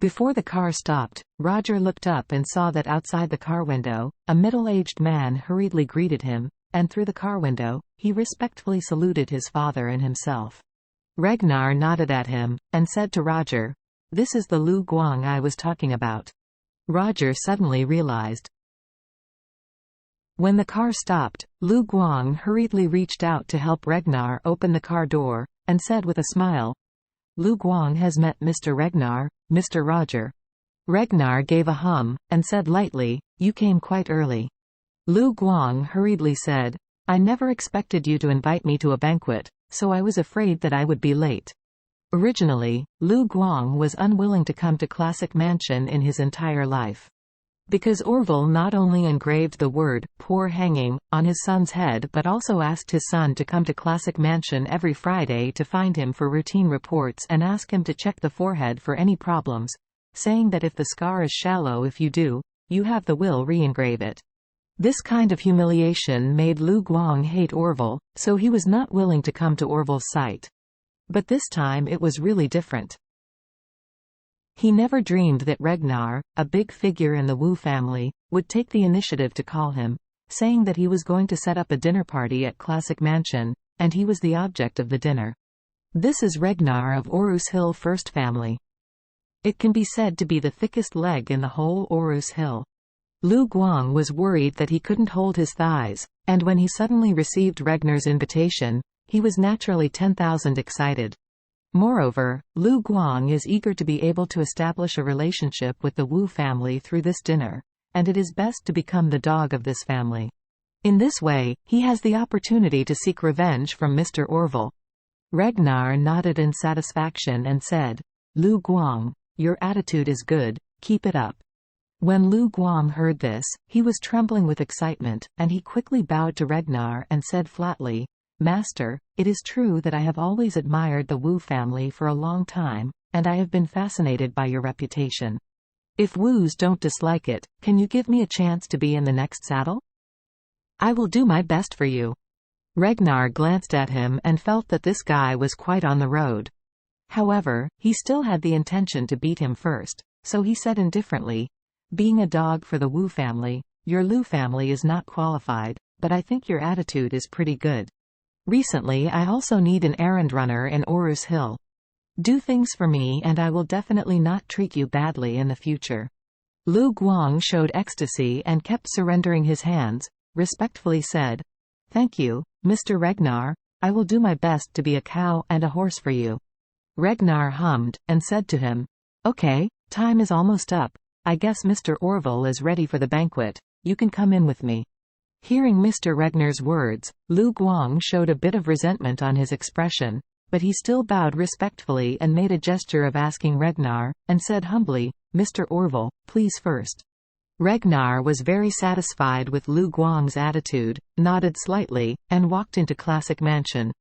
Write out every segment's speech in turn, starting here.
Before the car stopped, Roger looked up and saw that outside the car window, a middle-aged man hurriedly greeted him, and through the car window, he respectfully saluted his father and himself. Ragnar nodded at him, and said to Roger, "This is the Lu Guang I was talking about." Roger suddenly realized. When the car stopped, Lu Guang hurriedly reached out to help Ragnar open the car door, and said with a smile, "Lu Guang has met Mr. Ragnar, Mr. Roger." Ragnar gave a hum, and said lightly, "You came quite early." Lu Guang hurriedly said, "I never expected you to invite me to a banquet, so I was afraid that I would be late." Originally, Lu Guang was unwilling to come to Classic Mansion in his entire life. Because Orville not only engraved the word, "poor hanging," on his son's head but also asked his son to come to Classic Mansion every Friday to find him for routine reports and ask him to check the forehead for any problems, saying that if the scar is shallow, if you do, you have the will re-engrave it. This kind of humiliation made Lu Guang hate Orville, so he was not willing to come to Orville's site. But this time it was really different. He never dreamed that Ragnar, a big figure in the Wu family, would take the initiative to call him, saying that he was going to set up a dinner party at Classic Mansion, and he was the object of the dinner. This is Ragnar of Orus Hill First Family. It can be said to be the thickest leg in the whole Orus Hill. Lu Guang was worried that he couldn't hold his thighs, and when he suddenly received Ragnar's invitation, he was naturally 10,000 excited. Moreover, Lu Guang is eager to be able to establish a relationship with the Wu family through this dinner, and it is best to become the dog of this family. In this way, he has the opportunity to seek revenge from Mr. Orville. Ragnar nodded in satisfaction and said, "Lu Guang, your attitude is good, keep it up." When Lu Guang heard this, he was trembling with excitement, and he quickly bowed to Ragnar and said flatly, "Master, it is true that I have always admired the Wu family for a long time, and I have been fascinated by your reputation. If Wus don't dislike it, can you give me a chance to be in the next saddle? I will do my best for you." Ragnar glanced at him and felt that this guy was quite on the road. However, he still had the intention to beat him first, so he said indifferently, "Being a dog for the Wu family, your Lu family is not qualified, but I think your attitude is pretty good. Recently I also need an errand runner in Orus Hill. Do things for me and I will definitely not treat you badly in the future." Lu Guang showed ecstasy and kept surrendering his hands, respectfully said, "Thank you, Mr. Ragnar, I will do my best to be a cow and a horse for you." Ragnar hummed, and said to him, "Okay, time is almost up. I guess Mr. Orville is ready for the banquet, you can come in with me." Hearing Mr. Ragnar's words, Lu Guang showed a bit of resentment on his expression, but he still bowed respectfully and made a gesture of asking Ragnar, and said humbly, "Mr. Orville, please first." Ragnar was very satisfied with Lu Guang's attitude, nodded slightly, and walked into Classic Mansion.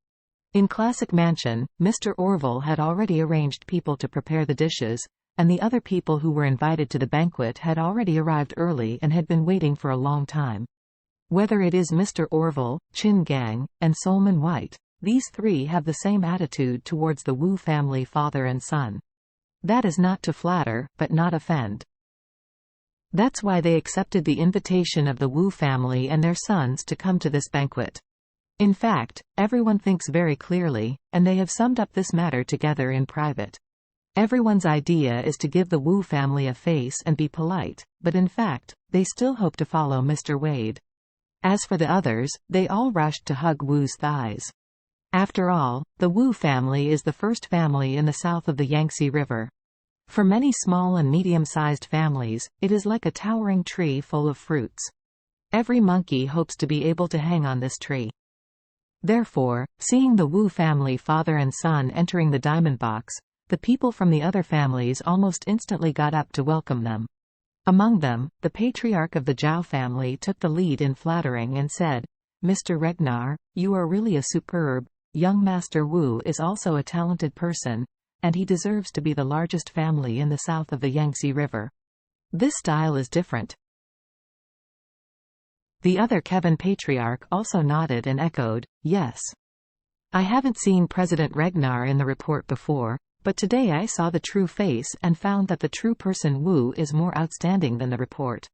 In Classic Mansion, Mr. Orville had already arranged people to prepare the dishes, and the other people who were invited to the banquet had already arrived early and had been waiting for a long time. Whether it is Mr. Orville, Chin Gang, and Solomon White, these three have the same attitude towards the Wu family father and son. That is not to flatter, but not offend. That's why they accepted the invitation of the Wu family and their sons to come to this banquet. In fact, everyone thinks very clearly, and they have summed up this matter together in private. Everyone's idea is to give the Wu family a face and be polite, but in fact, they still hope to follow Mr. Wade. As for the others, they all rushed to hug Wu's thighs. After all, the Wu family is the first family in the south of the Yangtze River. For many small and medium-sized families, it is like a towering tree full of fruits. Every monkey hopes to be able to hang on this tree. Therefore, seeing the Wu family father and son entering the diamond box, the people from the other families almost instantly got up to welcome them. Among them, the patriarch of the Zhao family took the lead in flattering and said, "Mr. Ragnar, you are really a superb. Young Master Wu is also a talented person, and he deserves to be the largest family in the south of the Yangtze River. This style is different." The other Kevin patriarch also nodded and echoed, "Yes. I haven't seen President Ragnar in the report before, But today I saw the true face and found that the true person Wu is more outstanding than the report.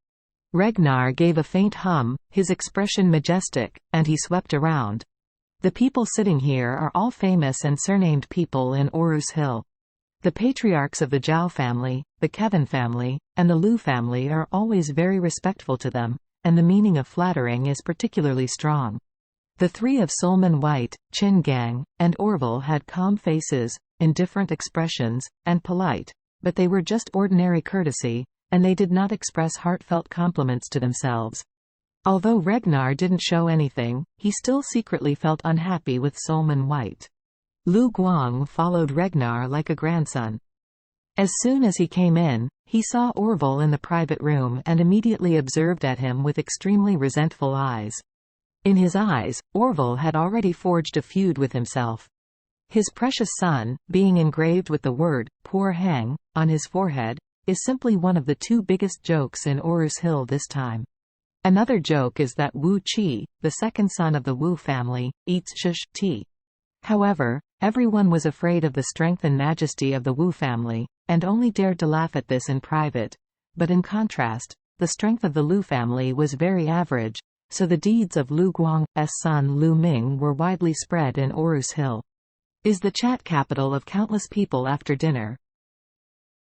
Ragnar gave a faint hum, his expression majestic, and he swept around. The people sitting here are all famous and surnamed people in Orus Hill. The patriarchs of the Zhao family, the Kevin family, and the Lu family are always very respectful to them, and the meaning of flattering is particularly strong. The three of Solomon White, Chin Gang, and Orville had calm faces, indifferent expressions, and polite, but they were just ordinary courtesy, and they did not express heartfelt compliments to themselves. Although Ragnar didn't show anything, he still secretly felt unhappy with Solomon White. Lu Guang followed Ragnar like a grandson. As soon as he came in, he saw Orville in the private room and immediately observed at him with extremely resentful eyes. In his eyes, Orville had already forged a feud with himself. His precious son, being engraved with the word, "Poor Hang," on his forehead, is simply one of the two biggest jokes in Orus Hill this time. Another joke is that Wu Qi, the second son of the Wu family, eats shush tea. However, everyone was afraid of the strength and majesty of the Wu family, and only dared to laugh at this in private. But in contrast, the strength of the Lu family was very average, so the deeds of Lu Guang's son Lu Ming were widely spread in Orus Hill. Is the chat capital of countless people after dinner.